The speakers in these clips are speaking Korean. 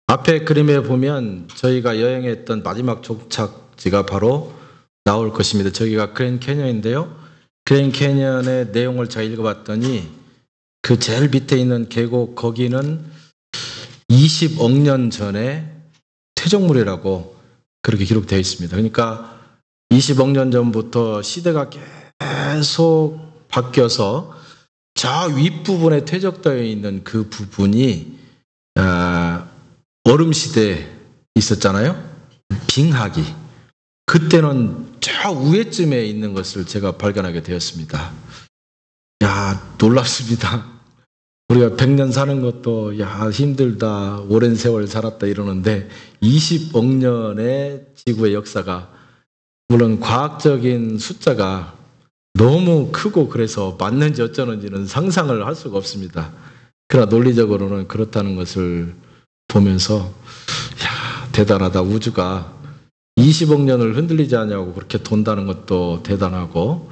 앞에 그림에 보면 저희가 여행했던 마지막 종착지가 바로 나올 것입니다. 저기가 그랜드 캐니언인데요. 그랜드 캐니언의 내용을 제가 읽어봤더니 그 제일 밑에 있는 계곡 거기는 20억 년 전에 퇴적물이라고 그렇게 기록되어 있습니다. 그러니까 20억 년 전부터 시대가 계속 바뀌어서 저 윗부분에 퇴적되어 있는 그 부분이 얼음 시대에 있었잖아요. 빙하기. 그때는 저 위에쯤에 있는 것을 제가 발견하게 되었습니다. 야, 놀랍습니다. 우리가 100년 사는 것도 야 힘들다, 오랜 세월 살았다 이러는데 20억 년의 지구의 역사가, 물론 과학적인 숫자가 너무 크고 그래서 맞는지 어쩌는지는 상상을 할 수가 없습니다. 그러나 논리적으로는 그렇다는 것을 보면서 야, 대단하다. 우주가 20억 년을 흔들리지 않냐고 그렇게 돈다는 것도 대단하고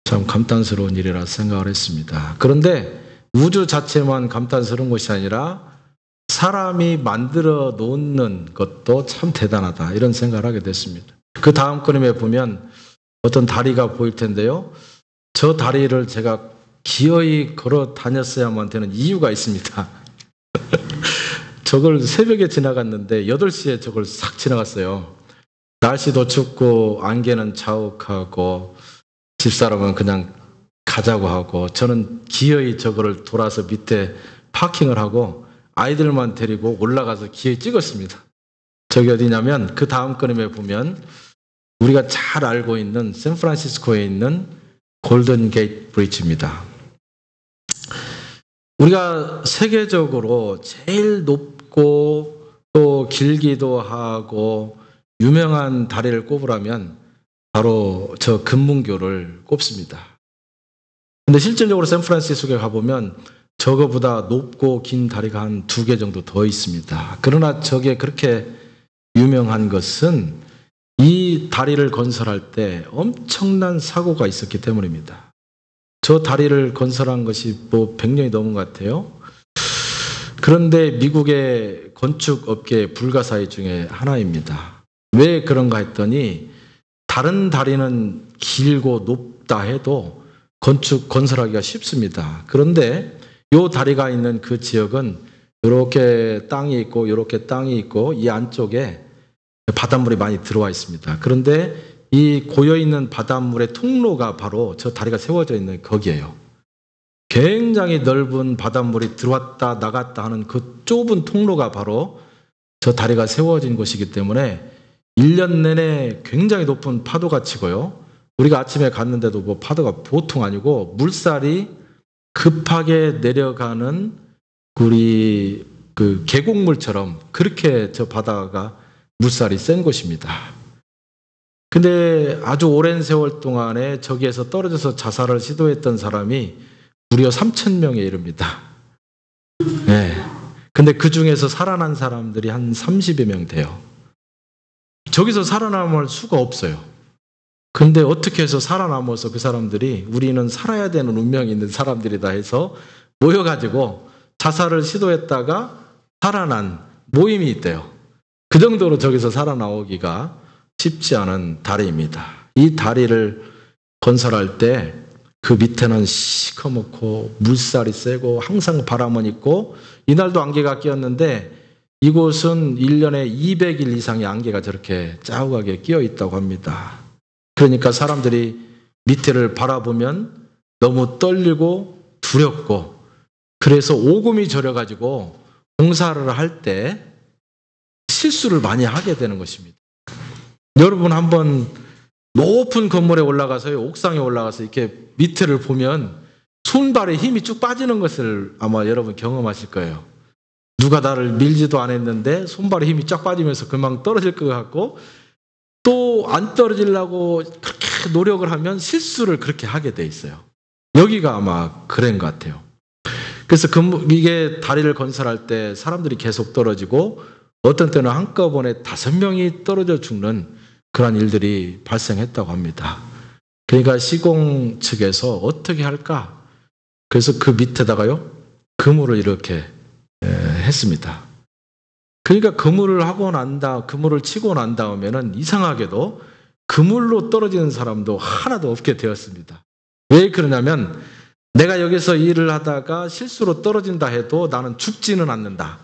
참 감탄스러운 일이라 생각을 했습니다. 그런데 우주 자체만 감탄스러운 것이 아니라 사람이 만들어 놓는 것도 참 대단하다, 이런 생각을 하게 됐습니다. 그 다음 그림에 보면 어떤 다리가 보일 텐데요. 저 다리를 제가 기어이 걸어 다녔어야만 되는 이유가 있습니다. 저걸 새벽에 지나갔는데 8시에 저걸 싹 지나갔어요. 날씨도 춥고 안개는 자욱하고 집사람은 그냥 가자고 하고 저는 기어이 저거를 돌아서 밑에 파킹을 하고 아이들만 데리고 올라가서 기어이 찍었습니다. 저기 어디냐면 그 다음 그림에 보면 우리가 잘 알고 있는 샌프란시스코에 있는 골든 게이트 브리지입니다. 우리가 세계적으로 제일 높고 또 길기도 하고 유명한 다리를 꼽으라면 바로 저 금문교를 꼽습니다. 근데 실질적으로 샌프란시스코에 가보면 저거보다 높고 긴 다리가 한 2개 정도 더 있습니다. 그러나 저게 그렇게 유명한 것은 이 다리를 건설할 때 엄청난 사고가 있었기 때문입니다. 저 다리를 건설한 것이 뭐 100년이 넘은 것 같아요. 그런데 미국의 건축업계 불가사의 중에 하나입니다. 왜 그런가 했더니 다른 다리는 길고 높다 해도 건설하기가 쉽습니다. 그런데 이 다리가 있는 그 지역은 이렇게 땅이 있고 이렇게 땅이 있고 이 안쪽에 바닷물이 많이 들어와 있습니다. 그런데 이 고여있는 바닷물의 통로가 바로 저 다리가 세워져 있는 거기에요. 굉장히 넓은 바닷물이 들어왔다 나갔다 하는 그 좁은 통로가 바로 저 다리가 세워진 곳이기 때문에 1년 내내 굉장히 높은 파도가 치고요. 우리가 아침에 갔는데도 뭐 파도가 보통 아니고 물살이 급하게 내려가는 우리 그 계곡물처럼 그렇게 저 바다가 물살이 센 곳입니다. 근데 아주 오랜 세월 동안에 저기에서 떨어져서 자살을 시도했던 사람이 무려 3,000명에 이릅니다. 네. 근데 그 중에서 살아난 사람들이 한 30여 명 돼요. 저기서 살아남을 수가 없어요. 근데 어떻게 해서 살아남아서 그 사람들이 우리는 살아야 되는 운명이 있는 사람들이다 해서 모여가지고 자살을 시도했다가 살아난 모임이 있대요. 그 정도로 저기서 살아나오기가 쉽지 않은 다리입니다. 이 다리를 건설할 때 그 밑에는 시커멓고 물살이 세고 항상 바람은 있고 이날도 안개가 끼었는데 이곳은 1년에 200일 이상의 안개가 저렇게 자욱하게 끼어 있다고 합니다. 그러니까 사람들이 밑에를 바라보면 너무 떨리고 두렵고 그래서 오금이 저려가지고 공사를 할 때 실수를 많이 하게 되는 것입니다. 여러분 한번 높은 건물에 올라가서 옥상에 올라가서 이렇게 밑에를 보면 손발에 힘이 쭉 빠지는 것을 아마 여러분 경험하실 거예요. 누가 나를 밀지도 않았는데 손발에 힘이 쫙 빠지면서 금방 떨어질 것 같고 또 안 떨어지려고 그렇게 노력을 하면 실수를 그렇게 하게 돼 있어요. 여기가 아마 그런 것 같아요. 그래서 이게 다리를 건설할 때 사람들이 계속 떨어지고 어떤 때는 한꺼번에 5명이 떨어져 죽는 그런 일들이 발생했다고 합니다. 그러니까 시공 측에서 어떻게 할까? 그래서 그 밑에다가요, 그물을 이렇게 했습니다. 그러니까 그물을 치고 난 다음에는 이상하게도 그물로 떨어지는 사람도 하나도 없게 되었습니다. 왜 그러냐면 내가 여기서 일을 하다가 실수로 떨어진다 해도 나는 죽지는 않는다.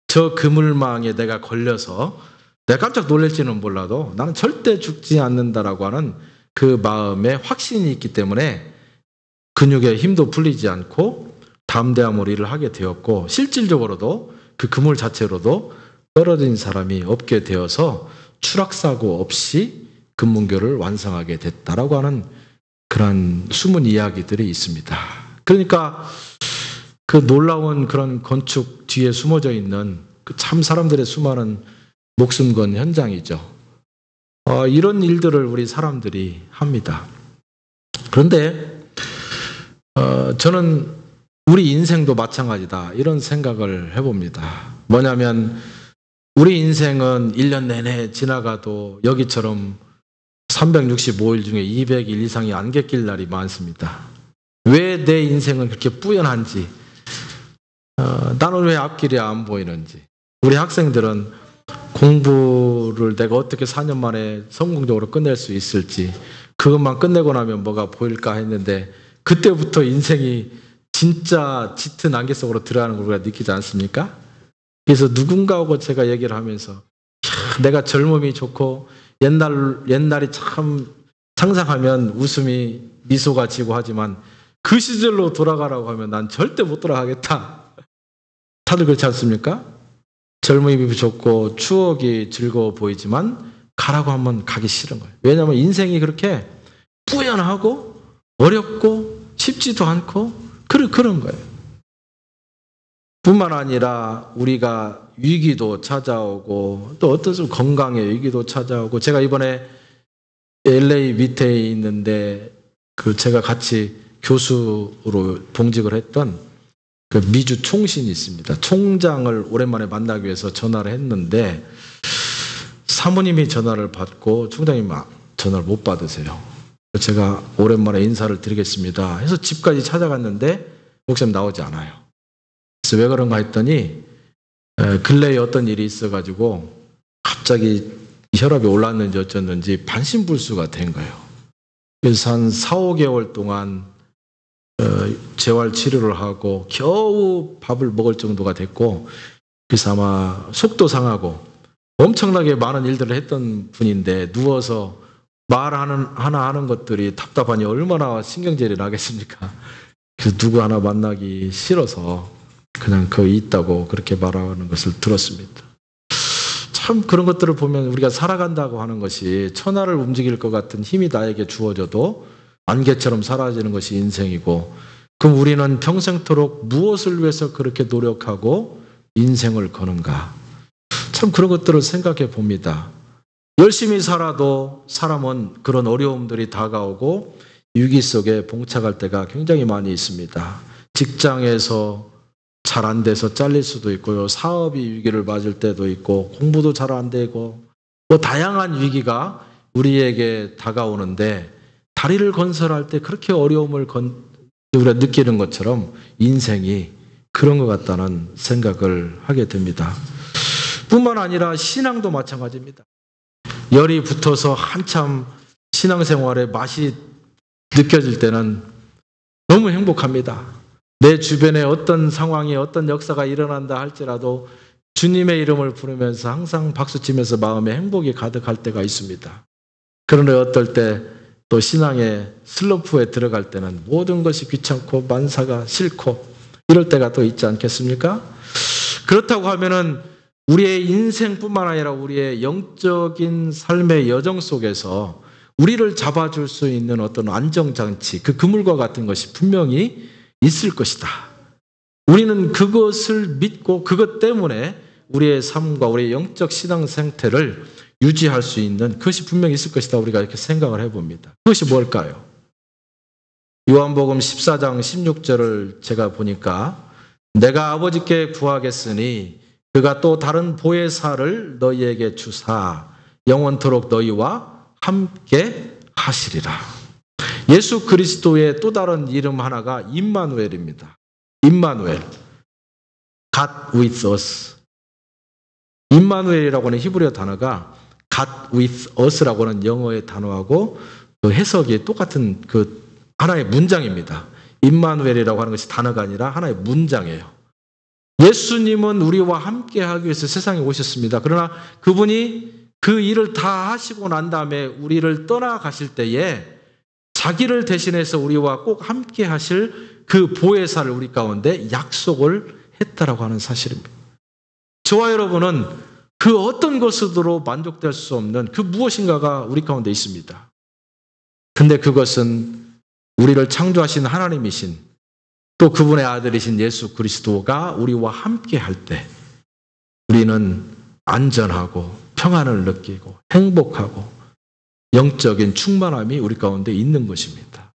저 그물망에 내가 걸려서 내가 깜짝 놀랄지는 몰라도 나는 절대 죽지 않는다라고 하는 그 마음에 확신이 있기 때문에 근육에 힘도 풀리지 않고 담대함으로 일을 하게 되었고, 실질적으로도 그 그물 자체로도 떨어진 사람이 없게 되어서 추락사고 없이 금문교를 완성하게 됐다라고 하는 그런 숨은 이야기들이 있습니다. 그러니까 그 놀라운 그런 건축 뒤에 숨어져 있는 그 참 사람들의 수많은 목숨 건 현장이죠. 이런 일들을 우리 사람들이 합니다. 그런데 저는 우리 인생도 마찬가지다 이런 생각을 해봅니다. 뭐냐면 우리 인생은 1년 내내 지나가도 여기처럼 365일 중에 200일 이상이 안개 낄 날이 많습니다. 왜 내 인생은 그렇게 뿌연한지, 나는 왜 앞길이 안 보이는지. 우리 학생들은 공부를 내가 어떻게 4년 만에 성공적으로 끝낼 수 있을지, 그것만 끝내고 나면 뭐가 보일까 했는데 그때부터 인생이 진짜 짙은 안개 속으로 들어가는 걸 우리가 느끼지 않습니까? 그래서 누군가하고 제가 얘기를 하면서 내가 젊음이 좋고 옛날이 참 상상하면 웃음이 미소가 지고 하지만 그 시절로 돌아가라고 하면 난 절대 못 돌아가겠다. 다들 그렇지 않습니까? 젊음이 좋고 추억이 즐거워 보이지만 가라고 하면 가기 싫은 거예요. 왜냐하면 인생이 그렇게 뿌연하고 어렵고 쉽지도 않고 그런 거예요. 뿐만 아니라 우리가 위기도 찾아오고 또 어떤 수 건강의 위기도 찾아오고, 제가 이번에 LA 밑에 있는데 제가 같이 교수로 봉직을 했던 그 미주 총신이 있습니다. 총장을 오랜만에 만나기 위해서 전화를 했는데 사모님이 전화를 받고 총장님이 전화를 못 받으세요. 제가 오랜만에 인사를 드리겠습니다 해서 집까지 찾아갔는데 목사님 나오지 않아요. 그래서 왜 그런가 했더니 근래에 어떤 일이 있어가지고 갑자기 혈압이 올랐는지 어쩌는지 반신불수가 된 거예요. 그래서 한 4, 5개월 동안 재활 치료를 하고 겨우 밥을 먹을 정도가 됐고, 그래서 아마 속도 상하고 엄청나게 많은 일들을 했던 분인데 누워서 하나 하는 것들이 답답하니 얼마나 신경질이 나겠습니까? 그래서 누구 하나 만나기 싫어서 그냥 거기 있다고 그렇게 말하는 것을 들었습니다. 참 그런 것들을 보면 우리가 살아간다고 하는 것이 천하를 움직일 것 같은 힘이 나에게 주어져도 안개처럼 사라지는 것이 인생이고, 그럼 우리는 평생토록 무엇을 위해서 그렇게 노력하고 인생을 거는가? 참 그런 것들을 생각해 봅니다. 열심히 살아도 사람은 그런 어려움들이 다가오고 위기 속에 봉착할 때가 굉장히 많이 있습니다. 직장에서 잘 안 돼서 잘릴 수도 있고요. 사업이 위기를 맞을 때도 있고, 공부도 잘 안 되고, 뭐 다양한 위기가 우리에게 다가오는데 다리를 건설할 때 그렇게 어려움을 우리가 느끼는 것처럼 인생이 그런 것 같다는 생각을 하게 됩니다. 뿐만 아니라 신앙도 마찬가지입니다. 열이 붙어서 한참 신앙생활의 맛이 느껴질 때는 너무 행복합니다. 내 주변에 어떤 상황이 어떤 역사가 일어난다 할지라도 주님의 이름을 부르면서 항상 박수치면서 마음에 행복이 가득할 때가 있습니다. 그런데 어떨 때 또 신앙의 슬럼프에 들어갈 때는 모든 것이 귀찮고 만사가 싫고 이럴 때가 또 있지 않겠습니까? 그렇다고 하면은 우리의 인생뿐만 아니라 우리의 영적인 삶의 여정 속에서 우리를 잡아줄 수 있는 어떤 안정장치, 그 그물과 같은 것이 분명히 있을 것이다. 우리는 그것을 믿고 그것 때문에 우리의 삶과 우리의 영적 신앙 생태를 유지할 수 있는 그것이 분명히 있을 것이다. 우리가 이렇게 생각을 해봅니다. 그것이 뭘까요? 요한복음 14장 16절을 제가 보니까 내가 아버지께 구하겠으니 그가 또 다른 보혜사를 너희에게 주사 영원토록 너희와 함께 하시리라. 예수 그리스도의 또 다른 이름 하나가 임마누엘입니다. 임마누엘. God with us. 임마누엘이라고 하는 히브리어 단어가 God with us라고 하는 영어의 단어하고 그 해석이 똑같은 그 하나의 문장입니다. 임마누엘이라고 하는 것이 단어가 아니라 하나의 문장이에요. 예수님은 우리와 함께 하기 위해서 세상에 오셨습니다. 그러나 그분이 그 일을 다 하시고 난 다음에 우리를 떠나가실 때에 자기를 대신해서 우리와 꼭 함께 하실 그 보혜사를 우리 가운데 약속을 했다라고 하는 사실입니다. 저와 여러분은 그 어떤 것으로 만족될 수 없는 그 무엇인가가 우리 가운데 있습니다. 근데 그것은 우리를 창조하신 하나님이신 또 그분의 아들이신 예수 그리스도가 우리와 함께 할 때 우리는 안전하고 평안을 느끼고 행복하고 영적인 충만함이 우리 가운데 있는 것입니다.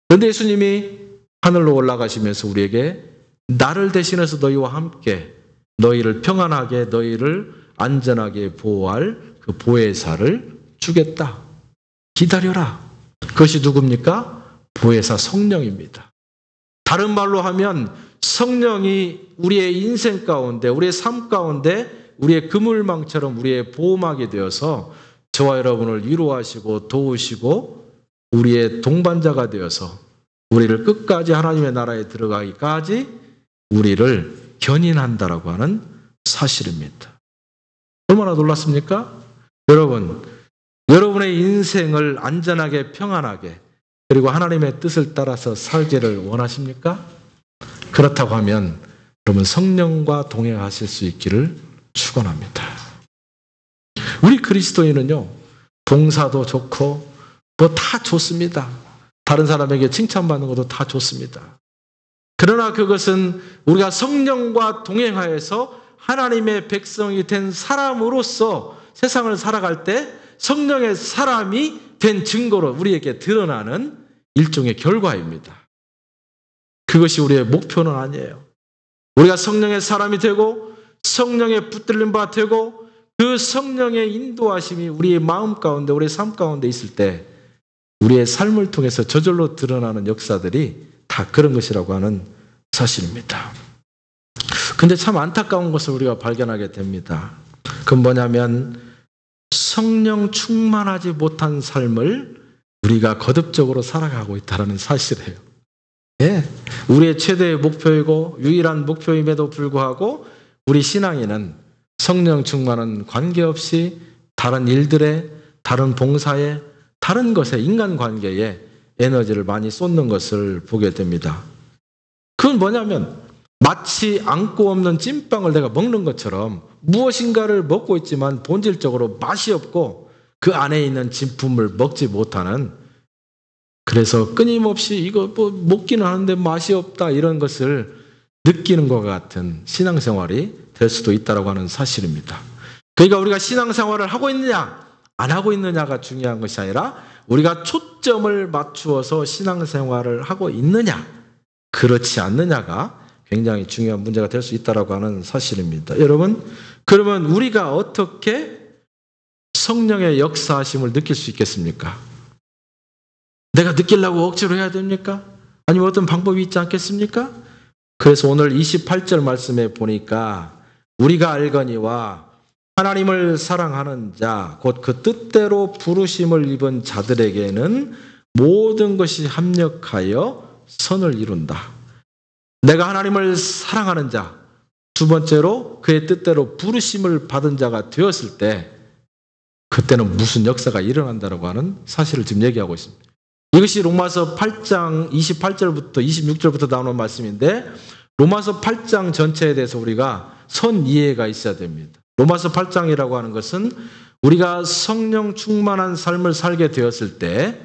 그런데 예수님이 하늘로 올라가시면서 우리에게 나를 대신해서 너희와 함께 너희를 평안하게 너희를 안전하게 보호할 그 보혜사를 주겠다. 기다려라. 그것이 누굽니까? 보혜사 성령입니다. 다른 말로 하면 성령이 우리의 인생 가운데 우리의 삶 가운데 우리의 그물망처럼 우리의 보호막이 되어서 저와 여러분을 위로하시고 도우시고 우리의 동반자가 되어서 우리를 끝까지 하나님의 나라에 들어가기까지 우리를 견인한다라고 하는 사실입니다. 얼마나 놀랐습니까? 여러분, 여러분의 인생을 안전하게 평안하게 그리고 하나님의 뜻을 따라서 살기를 원하십니까? 그렇다고 하면 여러분 성령과 동행하실 수 있기를 축원합니다. 우리 그리스도인은요, 봉사도 좋고 뭐 다 좋습니다. 다른 사람에게 칭찬받는 것도 다 좋습니다. 그러나 그것은 우리가 성령과 동행하여서 하나님의 백성이 된 사람으로서 세상을 살아갈 때 성령의 사람이 된 증거로 우리에게 드러나는 일종의 결과입니다. 그것이 우리의 목표는 아니에요. 우리가 성령의 사람이 되고 성령의 붙들림 바 되고 그 성령의 인도하심이 우리의 마음 가운데 우리의 삶 가운데 있을 때 우리의 삶을 통해서 저절로 드러나는 역사들이 다 그런 것이라고 하는 사실입니다. 근데 참 안타까운 것을 우리가 발견하게 됩니다. 그건 뭐냐면 성령 충만하지 못한 삶을 우리가 거듭적으로 살아가고 있다는 사실이에요. 예, 우리의 최대의 목표이고 유일한 목표임에도 불구하고 우리 신앙인은 성령 충만은 관계없이 다른 일들에, 다른 봉사에, 다른 것에, 인간관계에 에너지를 많이 쏟는 것을 보게 됩니다. 그건 뭐냐면 마치 안고 없는 찐빵을 내가 먹는 것처럼 무엇인가를 먹고 있지만 본질적으로 맛이 없고 그 안에 있는 진품을 먹지 못하는, 그래서 끊임없이 이거 뭐 먹기는 하는데 맛이 없다 이런 것을 느끼는 것 같은 신앙생활이 될 수도 있다고 하는 사실입니다. 그러니까 우리가 신앙생활을 하고 있느냐 안 하고 있느냐가 중요한 것이 아니라 우리가 초점을 맞추어서 신앙생활을 하고 있느냐 그렇지 않느냐가 굉장히 중요한 문제가 될 수 있다고 하는 사실입니다. 여러분, 그러면 우리가 어떻게 성령의 역사하심을 느낄 수 있겠습니까? 내가 느끼려고 억지로 해야 됩니까? 아니면 어떤 방법이 있지 않겠습니까? 그래서 오늘 28절 말씀에 보니까 우리가 알거니와 하나님을 사랑하는 자, 곧 그 뜻대로 부르심을 입은 자들에게는 모든 것이 합력하여 선을 이룬다. 내가 하나님을 사랑하는 자, 두 번째로 그의 뜻대로 부르심을 받은 자가 되었을 때 그때는 무슨 역사가 일어난다고 하는 사실을 지금 얘기하고 있습니다. 이것이 로마서 8장 28절부터 26절부터 나오는 말씀인데 로마서 8장 전체에 대해서 우리가 선 이해가 있어야 됩니다. 로마서 8장이라고 하는 것은 우리가 성령 충만한 삶을 살게 되었을 때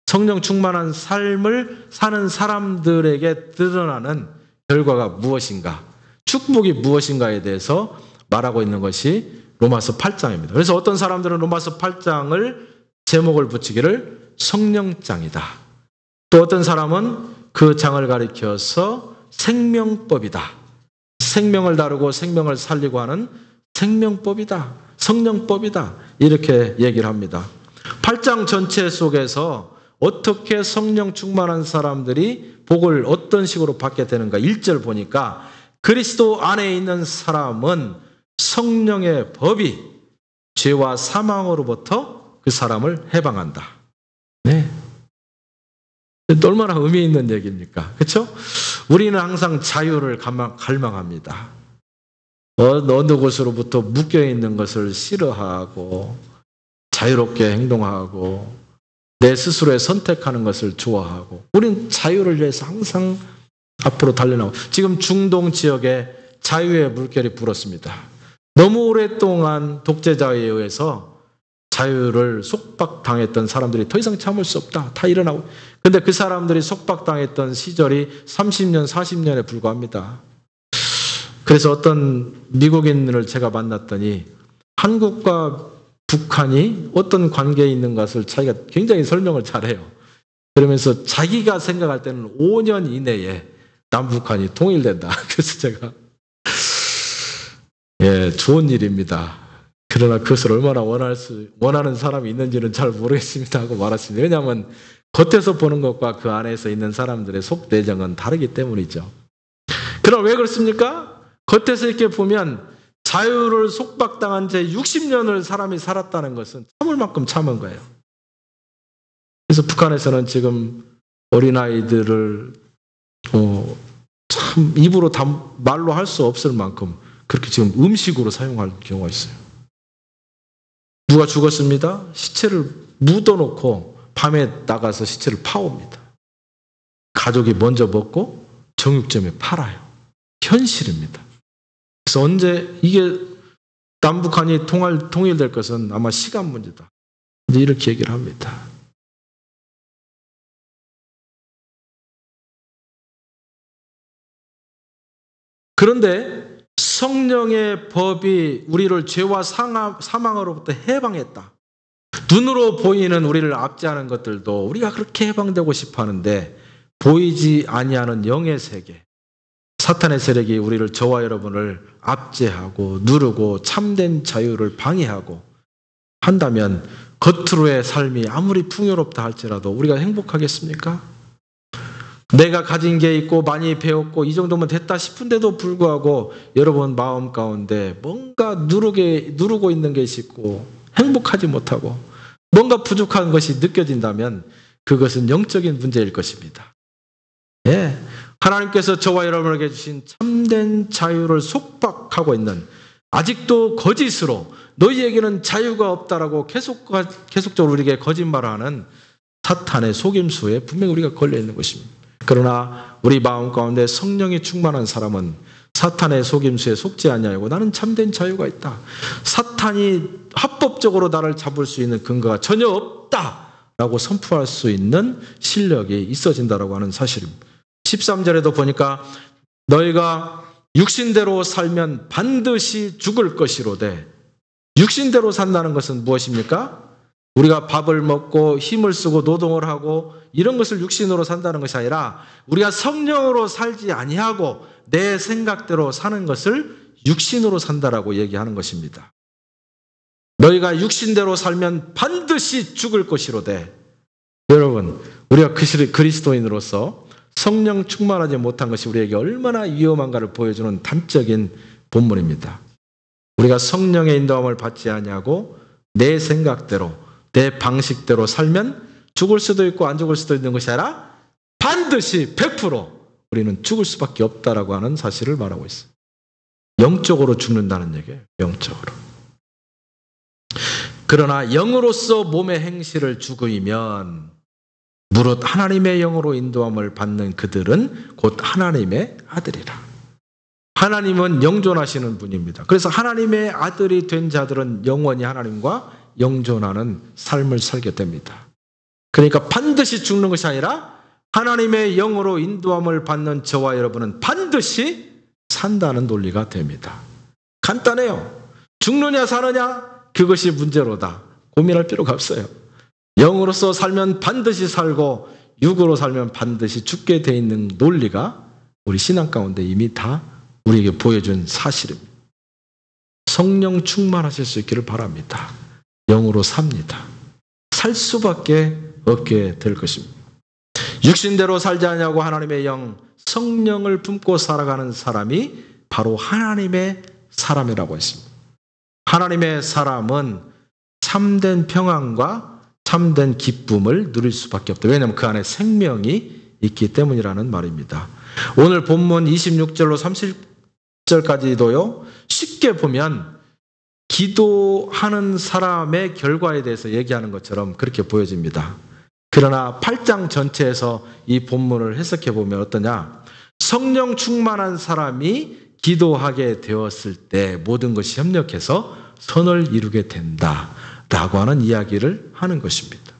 성령 충만한 삶을 사는 사람들에게 드러나는 결과가 무엇인가, 축복이 무엇인가에 대해서 말하고 있는 것이 로마서 8장입니다. 그래서 어떤 사람들은 로마서 8장을 제목을 붙이기를 성령장이다. 또 어떤 사람은 그 장을 가리켜서 생명법이다. 생명을 다루고 생명을 살리고 하는 생명법이다. 성령법이다. 이렇게 얘기를 합니다. 8장 전체 속에서 어떻게 성령 충만한 사람들이 복을 어떤 식으로 받게 되는가. 1절 보니까 그리스도 안에 있는 사람은 성령의 법이 죄와 사망으로부터 그 사람을 해방한다. 네. 얼마나 의미 있는 얘기입니까? 그렇죠? 우리는 항상 자유를 갈망합니다. 어느 곳으로부터 묶여있는 것을 싫어하고 자유롭게 행동하고 내 스스로의 선택하는 것을 좋아하고 우리는 자유를 위해서 항상 앞으로 달려나오고 지금 중동 지역에 자유의 물결이 불었습니다. 너무 오랫동안 독재자에 의해서 자유를 속박당했던 사람들이 더 이상 참을 수 없다. 다 일어나고. 근데 그 사람들이 속박당했던 시절이 30년, 40년에 불과합니다. 그래서 어떤 미국인을 제가 만났더니 한국과 북한이 어떤 관계에 있는 것을 자기가 굉장히 설명을 잘해요. 그러면서 자기가 생각할 때는 5년 이내에 남북한이 통일된다. 그래서 제가 좋은 일입니다. 그러나 그것을 얼마나 원하는 사람이 있는지는 잘 모르겠습니다 하고 말았습니다. 왜냐하면 겉에서 보는 것과 그 안에서 있는 사람들의 속 내정은 다르기 때문이죠. 그럼 왜 그렇습니까? 겉에서 이렇게 보면 자유를 속박당한 채 60년을 사람이 살았다는 것은 참을 만큼 참은 거예요. 그래서 북한에서는 지금 어린아이들을 참 입으로 말로 할 수 없을 만큼 그렇게 지금 음식으로 사용할 경우가 있어요. 누가 죽었습니다. 시체를 묻어놓고 밤에 나가서 시체를 파옵니다. 가족이 먼저 먹고 정육점에 팔아요. 현실입니다. 그래서 언제 이게 남북한이 통일될 것은 아마 시간 문제다. 이렇게 얘기를 합니다. 그런데 성령의 법이 우리를 죄와 사망으로부터 해방했다. 눈으로 보이는 우리를 압제하는 것들도 우리가 그렇게 해방되고 싶어 하는데 보이지 아니하는 영의 세계, 사탄의 세력이 우리를 저와 여러분을 압제하고 누르고 참된 자유를 방해하고 한다면 겉으로의 삶이 아무리 풍요롭다 할지라도 우리가 행복하겠습니까? 내가 가진 게 있고 많이 배웠고 이 정도면 됐다 싶은데도 불구하고 여러분 마음 가운데 뭔가 누르고 있는 것이 있고 행복하지 못하고 뭔가 부족한 것이 느껴진다면 그것은 영적인 문제일 것입니다. 예, 하나님께서 저와 여러분에게 주신 참된 자유를 속박하고 있는 아직도 거짓으로 너희에게는 자유가 없다라고 계속적으로 우리에게 거짓말하는 사탄의 속임수에 분명히 우리가 걸려 있는 것입니다. 그러나 우리 마음 가운데 성령이 충만한 사람은 사탄의 속임수에 속지 아니하고 나는 참된 자유가 있다. 사탄이 합법적으로 나를 잡을 수 있는 근거가 전혀 없다라고 선포할 수 있는 실력이 있어진다라고 하는 사실입니다. 13절에도 보니까 너희가 육신대로 살면 반드시 죽을 것이로되 육신대로 산다는 것은 무엇입니까? 우리가 밥을 먹고 힘을 쓰고 노동을 하고 이런 것을 육신으로 산다는 것이 아니라 우리가 성령으로 살지 아니하고 내 생각대로 사는 것을 육신으로 산다라고 얘기하는 것입니다. 너희가 육신대로 살면 반드시 죽을 것이로되 여러분 우리가 그리스도인으로서 성령 충만하지 못한 것이 우리에게 얼마나 위험한가를 보여주는 단적인 본문입니다. 우리가 성령의 인도함을 받지 아니하고 내 생각대로 내 방식대로 살면 죽을 수도 있고 안 죽을 수도 있는 것이 아니라 반드시 100% 우리는 죽을 수밖에 없다라고 하는 사실을 말하고 있어요. 영적으로 죽는다는 얘기예요. 영적으로. 그러나 영으로서 몸의 행실을 죽이면 무릇 하나님의 영으로 인도함을 받는 그들은 곧 하나님의 아들이라. 하나님은 영존하시는 분입니다. 그래서 하나님의 아들이 된 자들은 영원히 하나님과 영존하는 삶을 살게 됩니다. 그러니까 반드시 죽는 것이 아니라 하나님의 영으로 인도함을 받는 저와 여러분은 반드시 산다는 논리가 됩니다. 간단해요. 죽느냐 사느냐 그것이 문제로다. 고민할 필요가 없어요. 영으로서 살면 반드시 살고 육으로 살면 반드시 죽게 돼 있는 논리가 우리 신앙 가운데 이미 다 우리에게 보여준 사실입니다. 성령 충만하실 수 있기를 바랍니다. 영으로 삽니다. 살 수밖에 없게 될 것입니다. 육신대로 살지 않냐고 하나님의 영, 성령을 품고 살아가는 사람이 바로 하나님의 사람이라고 했습니다. 하나님의 사람은 참된 평안과 참된 기쁨을 누릴 수밖에 없다. 왜냐하면 그 안에 생명이 있기 때문이라는 말입니다. 오늘 본문 26절로 30절까지도요. 쉽게 보면 기도하는 사람의 결과에 대해서 얘기하는 것처럼 그렇게 보여집니다. 그러나 8장 전체에서 이 본문을 해석해 보면 어떠냐? 성령 충만한 사람이 기도하게 되었을 때 모든 것이 협력해서 선을 이루게 된다라고 하는 이야기를 하는 것입니다.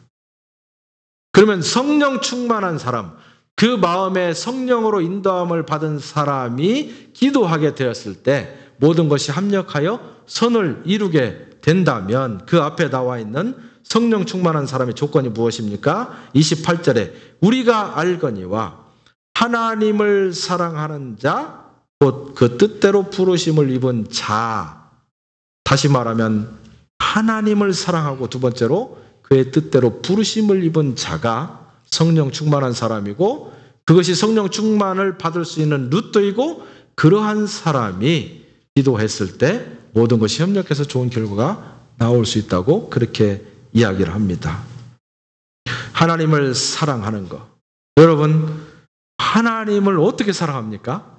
그러면 성령 충만한 사람, 그 마음에 성령으로 인도함을 받은 사람이 기도하게 되었을 때 모든 것이 합력하여 선을 이루게 된다면 그 앞에 나와 있는 성령 충만한 사람의 조건이 무엇입니까? 28절에 우리가 알거니와 하나님을 사랑하는 자, 곧 그 뜻대로 부르심을 입은 자. 다시 말하면 하나님을 사랑하고 두 번째로 그의 뜻대로 부르심을 입은 자가 성령 충만한 사람이고 그것이 성령 충만을 받을 수 있는 루트이고 그러한 사람이 기도했을 때 모든 것이 협력해서 좋은 결과가 나올 수 있다고 그렇게 이야기를 합니다. 하나님을 사랑하는 것. 여러분, 하나님을 어떻게 사랑합니까?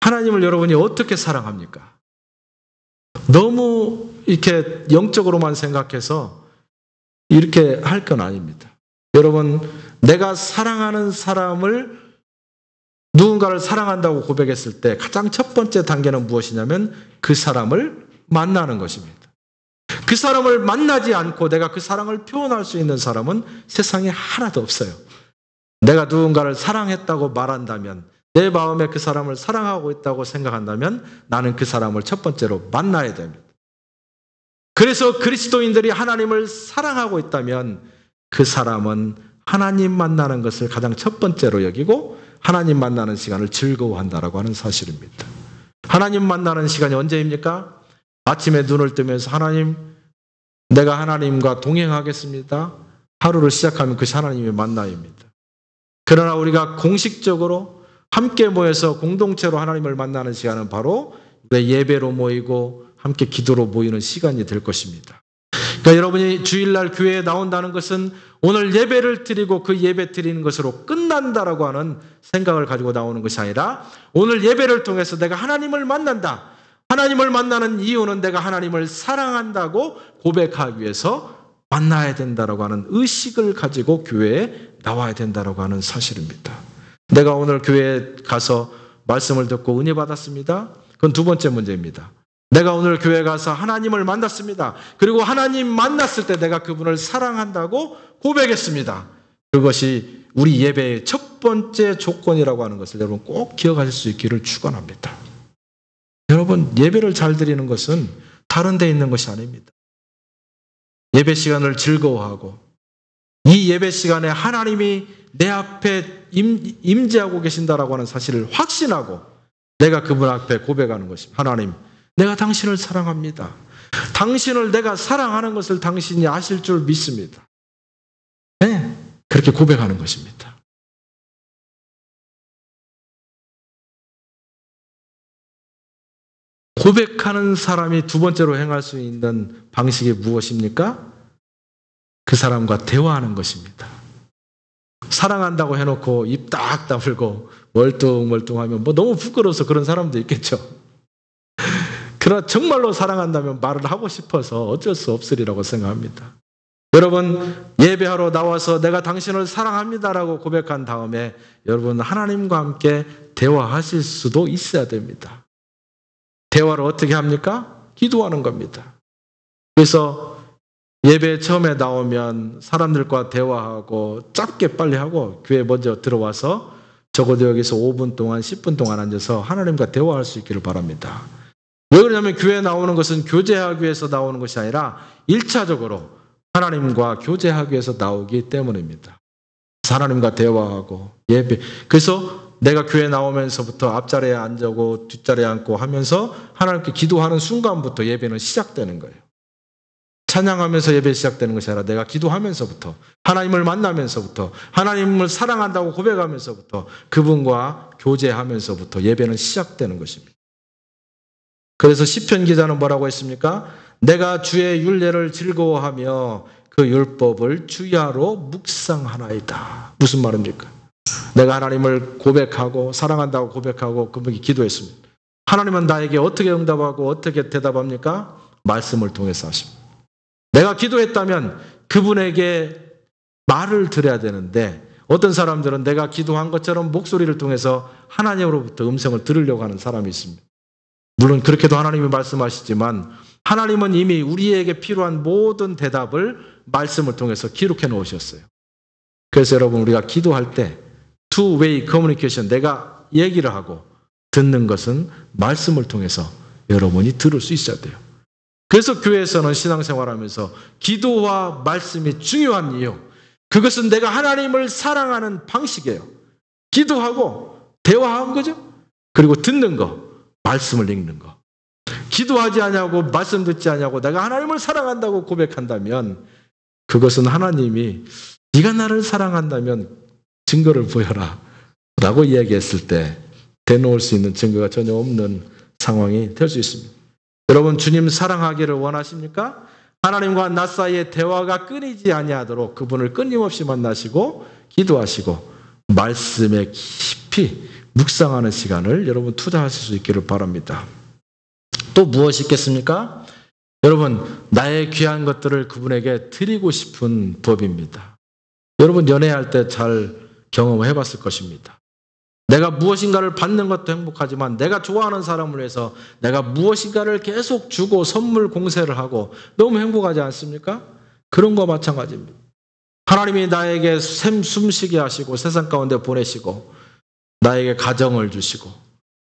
하나님을 여러분이 어떻게 사랑합니까? 너무 이렇게 영적으로만 생각해서 이렇게 할 건 아닙니다. 여러분, 내가 사랑하는 사람을 누군가를 사랑한다고 고백했을 때 가장 첫 번째 단계는 무엇이냐면 그 사람을 만나는 것입니다. 그 사람을 만나지 않고 내가 그 사랑을 표현할 수 있는 사람은 세상에 하나도 없어요. 내가 누군가를 사랑했다고 말한다면 내 마음에 그 사람을 사랑하고 있다고 생각한다면 나는 그 사람을 첫 번째로 만나야 됩니다. 그래서 그리스도인들이 하나님을 사랑하고 있다면 그 사람은 하나님 만나는 것을 가장 첫 번째로 여기고 하나님 만나는 시간을 즐거워한다라고 하는 사실입니다. 하나님 만나는 시간이 언제입니까? 아침에 눈을 뜨면서 하나님, 내가 하나님과 동행하겠습니다. 하루를 시작하면 그것이 하나님의 만남입니다. 그러나 우리가 공식적으로 함께 모여서 공동체로 하나님을 만나는 시간은 바로 예배로 모이고 함께 기도로 모이는 시간이 될 것입니다. 그러니까 여러분이 주일날 교회에 나온다는 것은 오늘 예배를 드리고 그 예배 드리는 것으로 끝난다라고 하는 생각을 가지고 나오는 것이 아니라 오늘 예배를 통해서 내가 하나님을 만난다. 하나님을 만나는 이유는 내가 하나님을 사랑한다고 고백하기 위해서 만나야 된다라고 하는 의식을 가지고 교회에 나와야 된다라고 하는 사실입니다. 내가 오늘 교회에 가서 말씀을 듣고 은혜 받았습니다. 그건 두 번째 문제입니다. 내가 오늘 교회 가서 하나님을 만났습니다. 그리고 하나님 만났을 때 내가 그분을 사랑한다고 고백했습니다. 그것이 우리 예배의 첫 번째 조건이라고 하는 것을 여러분 꼭 기억하실 수 있기를 축원합니다. 여러분, 예배를 잘 드리는 것은 다른 데 있는 것이 아닙니다. 예배 시간을 즐거워하고 이 예배 시간에 하나님이 내 앞에 임재하고 계신다라고 하는 사실을 확신하고 내가 그분 앞에 고백하는 것입니다. 하나님, 내가 당신을 사랑합니다. 당신을 내가 사랑하는 것을 당신이 아실 줄 믿습니다. 네, 그렇게 고백하는 것입니다. 고백하는 사람이 두 번째로 행할 수 있는 방식이 무엇입니까? 그 사람과 대화하는 것입니다. 사랑한다고 해놓고 입 딱 다물고 멀뚱멀뚱하면 뭐 너무 부끄러워서 그런 사람도 있겠죠. 그러나 정말로 사랑한다면 말을 하고 싶어서 어쩔 수 없으리라고 생각합니다. 여러분, 예배하러 나와서 내가 당신을 사랑합니다라고 고백한 다음에 여러분 하나님과 함께 대화하실 수도 있어야 됩니다. 대화를 어떻게 합니까? 기도하는 겁니다. 그래서 예배 처음에 나오면 사람들과 대화하고 짧게 빨리 하고 교회 먼저 들어와서 적어도 여기서 5분 동안 10분 동안 앉아서 하나님과 대화할 수 있기를 바랍니다. 왜 그러냐면 교회에 나오는 것은 교제하기 위해서 나오는 것이 아니라 1차적으로 하나님과 교제하기 위해서 나오기 때문입니다. 하나님과 대화하고 예배. 그래서 내가 교회 나오면서부터 앞자리에 앉고 뒷자리에 앉고 하면서 하나님께 기도하는 순간부터 예배는 시작되는 거예요. 찬양하면서 예배 시작되는 것이 아니라 내가 기도하면서부터 하나님을 만나면서부터 하나님을 사랑한다고 고백하면서부터 그분과 교제하면서부터 예배는 시작되는 것입니다. 그래서 시편 기자는 뭐라고 했습니까? 내가 주의 율례를 즐거워하며 그 율법을 주야로 묵상하나이다. 무슨 말입니까? 내가 하나님을 고백하고 사랑한다고 고백하고 그분께 기도했습니다. 하나님은 나에게 어떻게 응답하고 어떻게 대답합니까? 말씀을 통해서 하십니다. 내가 기도했다면 그분에게 말을 드려야 되는데 어떤 사람들은 내가 기도한 것처럼 목소리를 통해서 하나님으로부터 음성을 들으려고 하는 사람이 있습니다. 물론 그렇게도 하나님이 말씀하시지만 하나님은 이미 우리에게 필요한 모든 대답을 말씀을 통해서 기록해 놓으셨어요. 그래서 여러분 우리가 기도할 때 two-way communication, 내가 얘기를 하고 듣는 것은 말씀을 통해서 여러분이 들을 수 있어야 돼요. 그래서 교회에서는 신앙생활하면서 기도와 말씀이 중요한 이유, 그것은 내가 하나님을 사랑하는 방식이에요. 기도하고 대화하는 거죠. 그리고 듣는 거, 말씀을 읽는 거. 기도하지 않냐고 말씀 듣지 않냐고 내가 하나님을 사랑한다고 고백한다면 그것은 하나님이 네가 나를 사랑한다면 증거를 보여라 라고 이야기했을 때 대놓을 수 있는 증거가 전혀 없는 상황이 될 수 있습니다. 여러분 주님 사랑하기를 원하십니까? 하나님과 나 사이의 대화가 끊이지 아니하도록 그분을 끊임없이 만나시고 기도하시고 말씀에 깊이 묵상하는 시간을 여러분 투자하실 수 있기를 바랍니다. 또 무엇이 있겠습니까? 여러분 나의 귀한 것들을 그분에게 드리고 싶은 법입니다. 여러분 연애할 때 잘 경험해 봤을 것입니다. 내가 무엇인가를 받는 것도 행복하지만 내가 좋아하는 사람을 위해서 내가 무엇인가를 계속 주고 선물 공세를 하고 너무 행복하지 않습니까? 그런 거와 마찬가지입니다. 하나님이 나에게 숨쉬게 하시고 세상 가운데 보내시고 나에게 가정을 주시고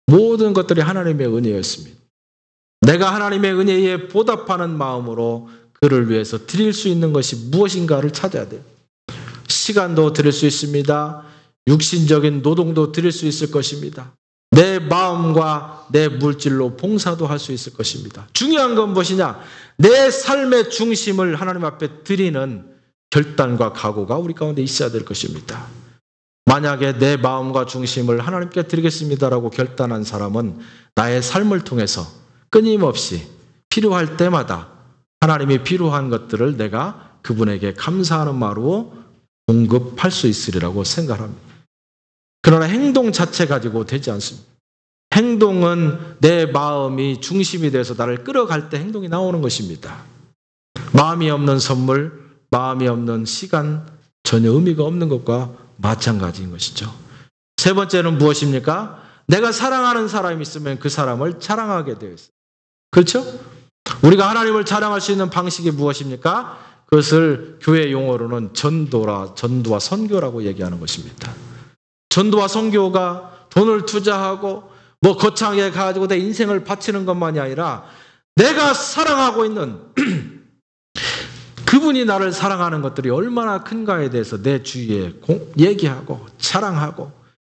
모든 것들이 하나님의 은혜였습니다. 내가 하나님의 은혜에 보답하는 마음으로 그를 위해서 드릴 수 있는 것이 무엇인가를 찾아야 돼요. 시간도 드릴 수 있습니다. 육신적인 노동도 드릴 수 있을 것입니다. 내 마음과 내 물질로 봉사도 할 수 있을 것입니다. 중요한 건 무엇이냐? 내 삶의 중심을 하나님 앞에 드리는 결단과 각오가 우리 가운데 있어야 될 것입니다. 만약에 내 마음과 중심을 하나님께 드리겠습니다라고 결단한 사람은 나의 삶을 통해서 끊임없이 필요할 때마다 하나님이 필요한 것들을 내가 그분에게 감사하는 마음으로 공급할 수 있으리라고 생각합니다. 그러나 행동 자체 가지고 되지 않습니다. 행동은 내 마음이 중심이 돼서 나를 끌어갈 때 행동이 나오는 것입니다. 마음이 없는 선물, 마음이 없는 시간, 전혀 의미가 없는 것과 마찬가지인 것이죠. 세 번째는 무엇입니까? 내가 사랑하는 사람이 있으면 그 사람을 자랑하게 되어 있어요. 그렇죠? 우리가 하나님을 자랑할 수 있는 방식이 무엇입니까? 그것을 교회 용어로는 전도와 선교라고 얘기하는 것입니다. 전도와 선교가 돈을 투자하고 거창하게 가지고 내 인생을 바치는 것만이 아니라 내가 사랑하고 있는 그분이 나를 사랑하는 것들이 얼마나 큰가에 대해서 내 주위에 얘기하고 자랑하고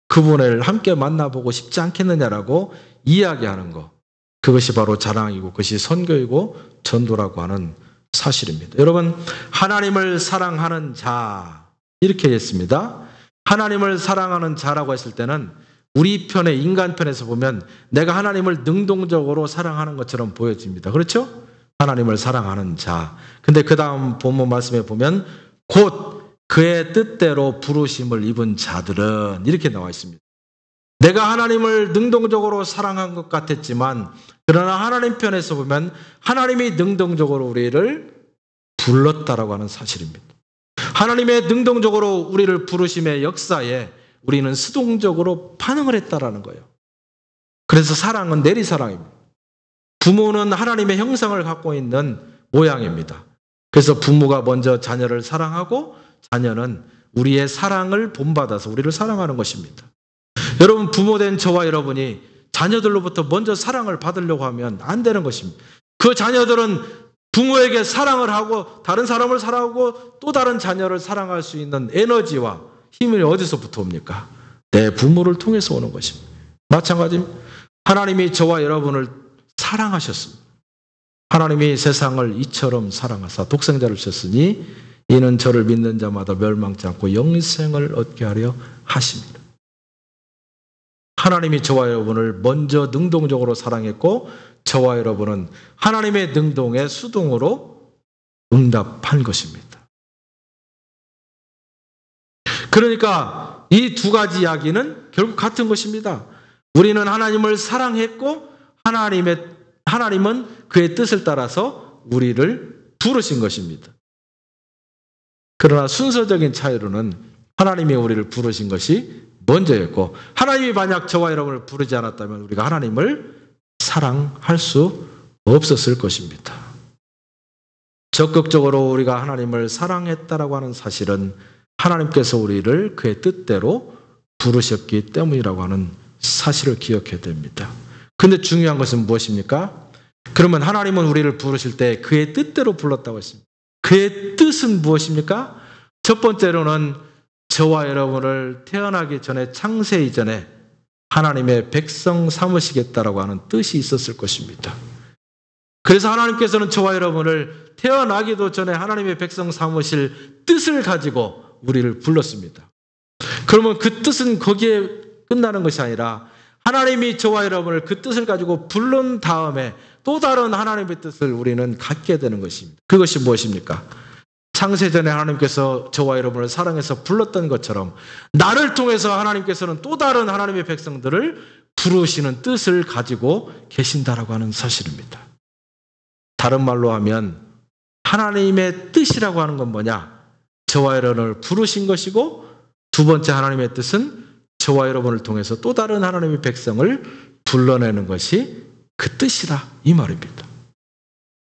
그분을 함께 만나보고 싶지 않겠느냐라고 이야기하는 것. 그것이 바로 자랑이고 그것이 선교이고 전도라고 하는 사실입니다. 여러분 하나님을 사랑하는 자 이렇게 했습니다. 하나님을 사랑하는 자라고 했을 때는 우리 편의 인간 편에서 보면 내가 하나님을 능동적으로 사랑하는 것처럼 보여집니다. 그렇죠? 하나님을 사랑하는 자. 근데 그 다음 본문 말씀에 보면 곧 그의 뜻대로 부르심을 입은 자들은 이렇게 나와 있습니다. 내가 하나님을 능동적으로 사랑한 것 같았지만 그러나 하나님 편에서 보면 하나님이 능동적으로 우리를 불렀다라고 하는 사실입니다. 하나님의 능동적으로 우리를 부르심의 역사에 우리는 수동적으로 반응을 했다라는 거예요. 그래서 사랑은 내리사랑입니다. 부모는 하나님의 형상을 갖고 있는 모양입니다. 그래서 부모가 먼저 자녀를 사랑하고 자녀는 우리의 사랑을 본받아서 우리를 사랑하는 것입니다. 여러분 부모된 저와 여러분이 자녀들로부터 먼저 사랑을 받으려고 하면 안 되는 것입니다. 그 자녀들은 부모에게 사랑을 하고 다른 사람을 사랑하고 또 다른 자녀를 사랑할 수 있는 에너지와 힘이 어디서부터 옵니까? 내 부모를 통해서 오는 것입니다. 마찬가지입니다. 하나님이 저와 여러분을 사랑하셨습니다. 하나님이 세상을 이처럼 사랑하사 독생자를 주셨으니 이는 저를 믿는 자마다 멸망치 않고 영생을 얻게 하려 하십니다. 하나님이 저와 여러분을 먼저 능동적으로 사랑했고 저와 여러분은 하나님의 능동에 수동으로 응답한 것입니다. 그러니까 이 두 가지 이야기는 결국 같은 것입니다. 우리는 하나님을 사랑했고 하나님은 그의 뜻을 따라서 우리를 부르신 것입니다. 그러나 순서적인 차이로는 하나님이 우리를 부르신 것이 먼저였고 하나님이 만약 저와 여러분을 부르지 않았다면 우리가 하나님을 사랑할 수 없었을 것입니다. 적극적으로 우리가 하나님을 사랑했다라고 하는 사실은 하나님께서 우리를 그의 뜻대로 부르셨기 때문이라고 하는 사실을 기억해야 됩니다. 그런데 중요한 것은 무엇입니까? 그러면 하나님은 우리를 부르실 때 그의 뜻대로 불렀다고 했습니다. 그의 뜻은 무엇입니까? 첫 번째로는 저와 여러분을 태어나기 전에 창세 이전에 하나님의 백성 삼으시겠다라고 하는 뜻이 있었을 것입니다. 그래서 하나님께서는 저와 여러분을 태어나기도 전에 하나님의 백성 삼으실 뜻을 가지고 우리를 불렀습니다. 그러면 그 뜻은 거기에 끝나는 것이 아니라 하나님이 저와 여러분을 그 뜻을 가지고 부른 다음에 또 다른 하나님의 뜻을 우리는 갖게 되는 것입니다. 그것이 무엇입니까? 창세전에 하나님께서 저와 여러분을 사랑해서 불렀던 것처럼 나를 통해서 하나님께서는 또 다른 하나님의 백성들을 부르시는 뜻을 가지고 계신다라고 하는 사실입니다. 다른 말로 하면 하나님의 뜻이라고 하는 건 뭐냐? 저와 여러분을 부르신 것이고 두 번째 하나님의 뜻은 저와 여러분을 통해서 또 다른 하나님의 백성을 불러내는 것이 그 뜻이다 이 말입니다.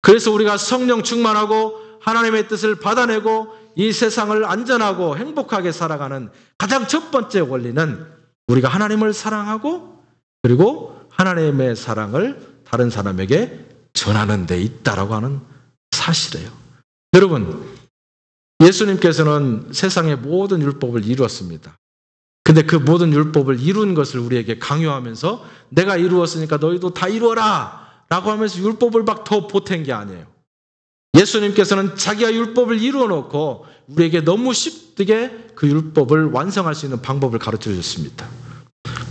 그래서 우리가 성령 충만하고 하나님의 뜻을 받아내고 이 세상을 안전하고 행복하게 살아가는 가장 첫 번째 원리는 우리가 하나님을 사랑하고 그리고 하나님의 사랑을 다른 사람에게 전하는 데 있다라고 하는 사실이에요. 여러분, 예수님께서는 세상의 모든 율법을 이루었습니다. 근데 그 모든 율법을 이룬 것을 우리에게 강요하면서 내가 이루었으니까 너희도 다 이루어라 라고 하면서 율법을 막 더 보탠 게 아니에요. 예수님께서는 자기가 율법을 이루어 놓고 우리에게 너무 쉽게 그 율법을 완성할 수 있는 방법을 가르쳐 주셨습니다.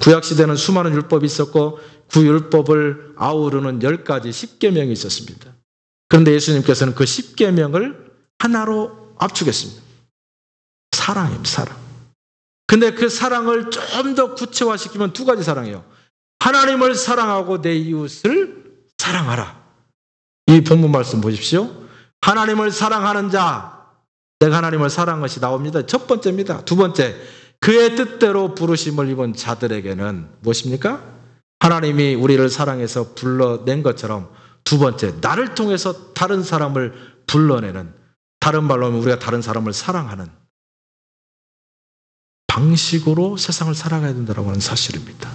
구약시대는 수많은 율법이 있었고 그 율법을 아우르는 10가지 10계명이 있었습니다. 그런데 예수님께서는 그 10계명을 하나로 압축했습니다. 사랑입니다. 사랑. 근데 그 사랑을 좀 더 구체화시키면 두 가지 사랑이에요. 하나님을 사랑하고 내 이웃을 사랑하라. 이 본문 말씀 보십시오. 하나님을 사랑하는 자, 내가 하나님을 사랑한 것이 나옵니다. 첫 번째입니다. 두 번째, 그의 뜻대로 부르심을 입은 자들에게는 무엇입니까? 하나님이 우리를 사랑해서 불러낸 것처럼 두 번째, 나를 통해서 다른 사람을 불러내는, 다른 말로 하면 우리가 다른 사람을 사랑하는 방식으로 세상을 살아가야 된다고 하는 사실입니다.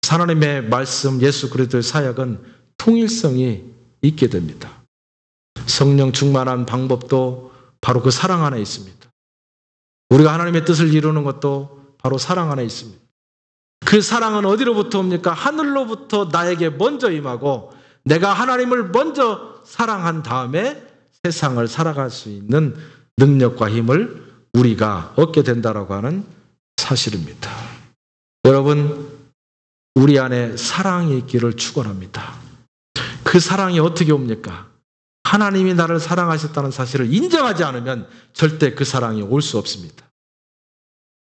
하나님의 말씀, 예수 그리스도의 사역은 통일성이 있게 됩니다. 성령 충만한 방법도 바로 그 사랑 안에 있습니다. 우리가 하나님의 뜻을 이루는 것도 바로 사랑 안에 있습니다. 그 사랑은 어디로부터 옵니까? 하늘로부터 나에게 먼저 임하고 내가 하나님을 먼저 사랑한 다음에 세상을 살아갈 수 있는 능력과 힘을 우리가 얻게 된다라고 하는 사실입니다. 여러분, 우리 안에 사랑이 있기를 축원합니다. 그 사랑이 어떻게 옵니까? 하나님이 나를 사랑하셨다는 사실을 인정하지 않으면 절대 그 사랑이 올 수 없습니다.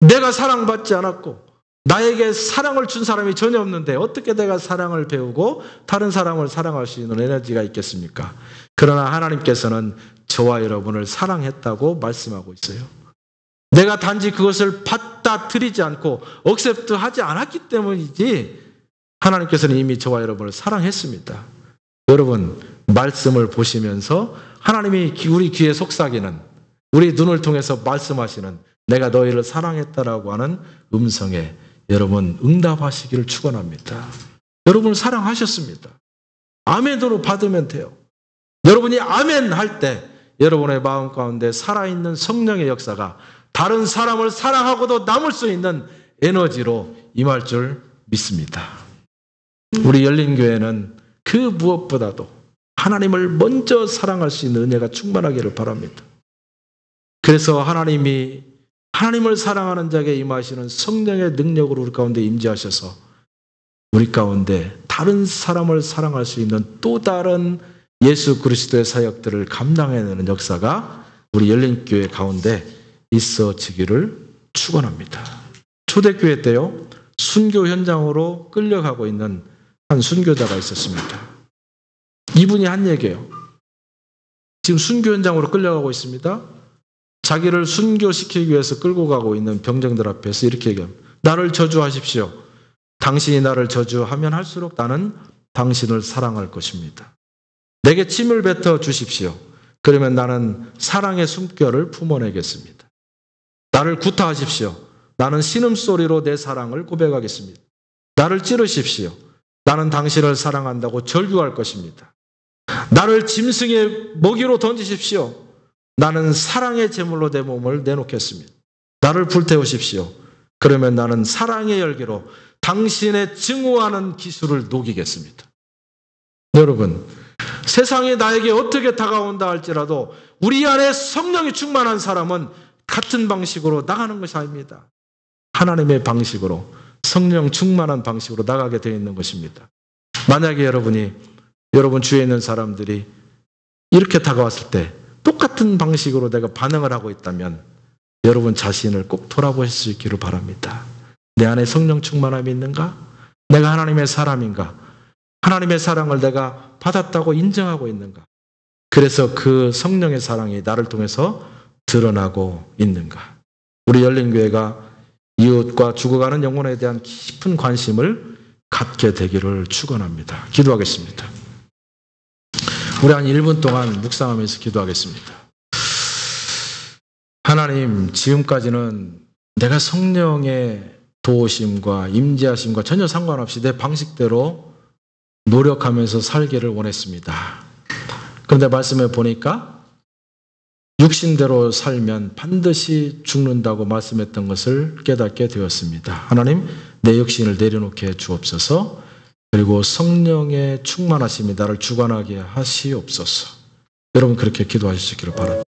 내가 사랑받지 않았고 나에게 사랑을 준 사람이 전혀 없는데 어떻게 내가 사랑을 배우고 다른 사람을 사랑할 수 있는 에너지가 있겠습니까? 그러나 하나님께서는 저와 여러분을 사랑했다고 말씀하고 있어요. 내가 단지 그것을 받아들이지 않고 억셉트하지 않았기 때문이지 하나님께서는 이미 저와 여러분을 사랑했습니다. 여러분, 말씀을 보시면서 하나님이 우리 귀에 속삭이는, 우리 눈을 통해서 말씀하시는 내가 너희를 사랑했다라고 하는 음성에 여러분 응답하시기를 축원합니다. 여러분을 사랑하셨습니다. 아멘으로 받으면 돼요. 여러분이 아멘 할 때 여러분의 마음 가운데 살아있는 성령의 역사가 다른 사람을 사랑하고도 남을 수 있는 에너지로 임할 줄 믿습니다. 우리 열린교회는 그 무엇보다도 하나님을 먼저 사랑할 수 있는 은혜가 충만하기를 바랍니다. 그래서 하나님이 하나님을 사랑하는 자에게 임하시는 성령의 능력으로 우리 가운데 임재하셔서 우리 가운데 다른 사람을 사랑할 수 있는 또 다른 예수 그리스도의 사역들을 감당해내는 역사가 우리 열린교회 가운데 있어지기를 축원합니다. 초대교회 때요, 순교 현장으로 끌려가고 있는 한 순교자가 있었습니다. 이분이 한 얘기예요. 지금 순교 현장으로 끌려가고 있습니다. 자기를 순교시키기 위해서 끌고 가고 있는 병정들 앞에서 이렇게 얘기합니다. 나를 저주하십시오. 당신이 나를 저주하면 할수록 나는 당신을 사랑할 것입니다. 내게 침을 뱉어 주십시오. 그러면 나는 사랑의 숨결을 품어내겠습니다. 나를 구타하십시오. 나는 신음소리로 내 사랑을 고백하겠습니다. 나를 찌르십시오. 나는 당신을 사랑한다고 절규할 것입니다. 나를 짐승의 먹이로 던지십시오. 나는 사랑의 제물로 내 몸을 내놓겠습니다. 나를 불태우십시오. 그러면 나는 사랑의 열기로 당신의 증오하는 기술을 녹이겠습니다. 여러분, 세상이 나에게 어떻게 다가온다 할지라도 우리 안에 성령이 충만한 사람은 같은 방식으로 나가는 것이 아닙니다. 하나님의 방식으로, 성령 충만한 방식으로 나가게 되어 있는 것입니다. 만약에 여러분 주위에 있는 사람들이 이렇게 다가왔을 때 똑같은 방식으로 내가 반응을 하고 있다면 여러분 자신을 꼭 돌아보실 수 있기를 바랍니다. 내 안에 성령 충만함이 있는가? 내가 하나님의 사람인가? 하나님의 사랑을 내가 받았다고 인정하고 있는가? 그래서 그 성령의 사랑이 나를 통해서 드러나고 있는가? 우리 열린교회가 이웃과 죽어가는 영혼에 대한 깊은 관심을 갖게 되기를 축원합니다. 기도하겠습니다. 우리 한 1분 동안 묵상하면서 기도하겠습니다. 하나님, 지금까지는 내가 성령의 도우심과 임재하심과 전혀 상관없이 내 방식대로 노력하면서 살기를 원했습니다. 그런데 말씀해 보니까 육신대로 살면 반드시 죽는다고 말씀했던 것을 깨닫게 되었습니다. 하나님, 내 육신을 내려놓게 주옵소서. 그리고 성령의 충만하심이 나를 주관하게 하시옵소서. 여러분 그렇게 기도하시기를 바랍니다.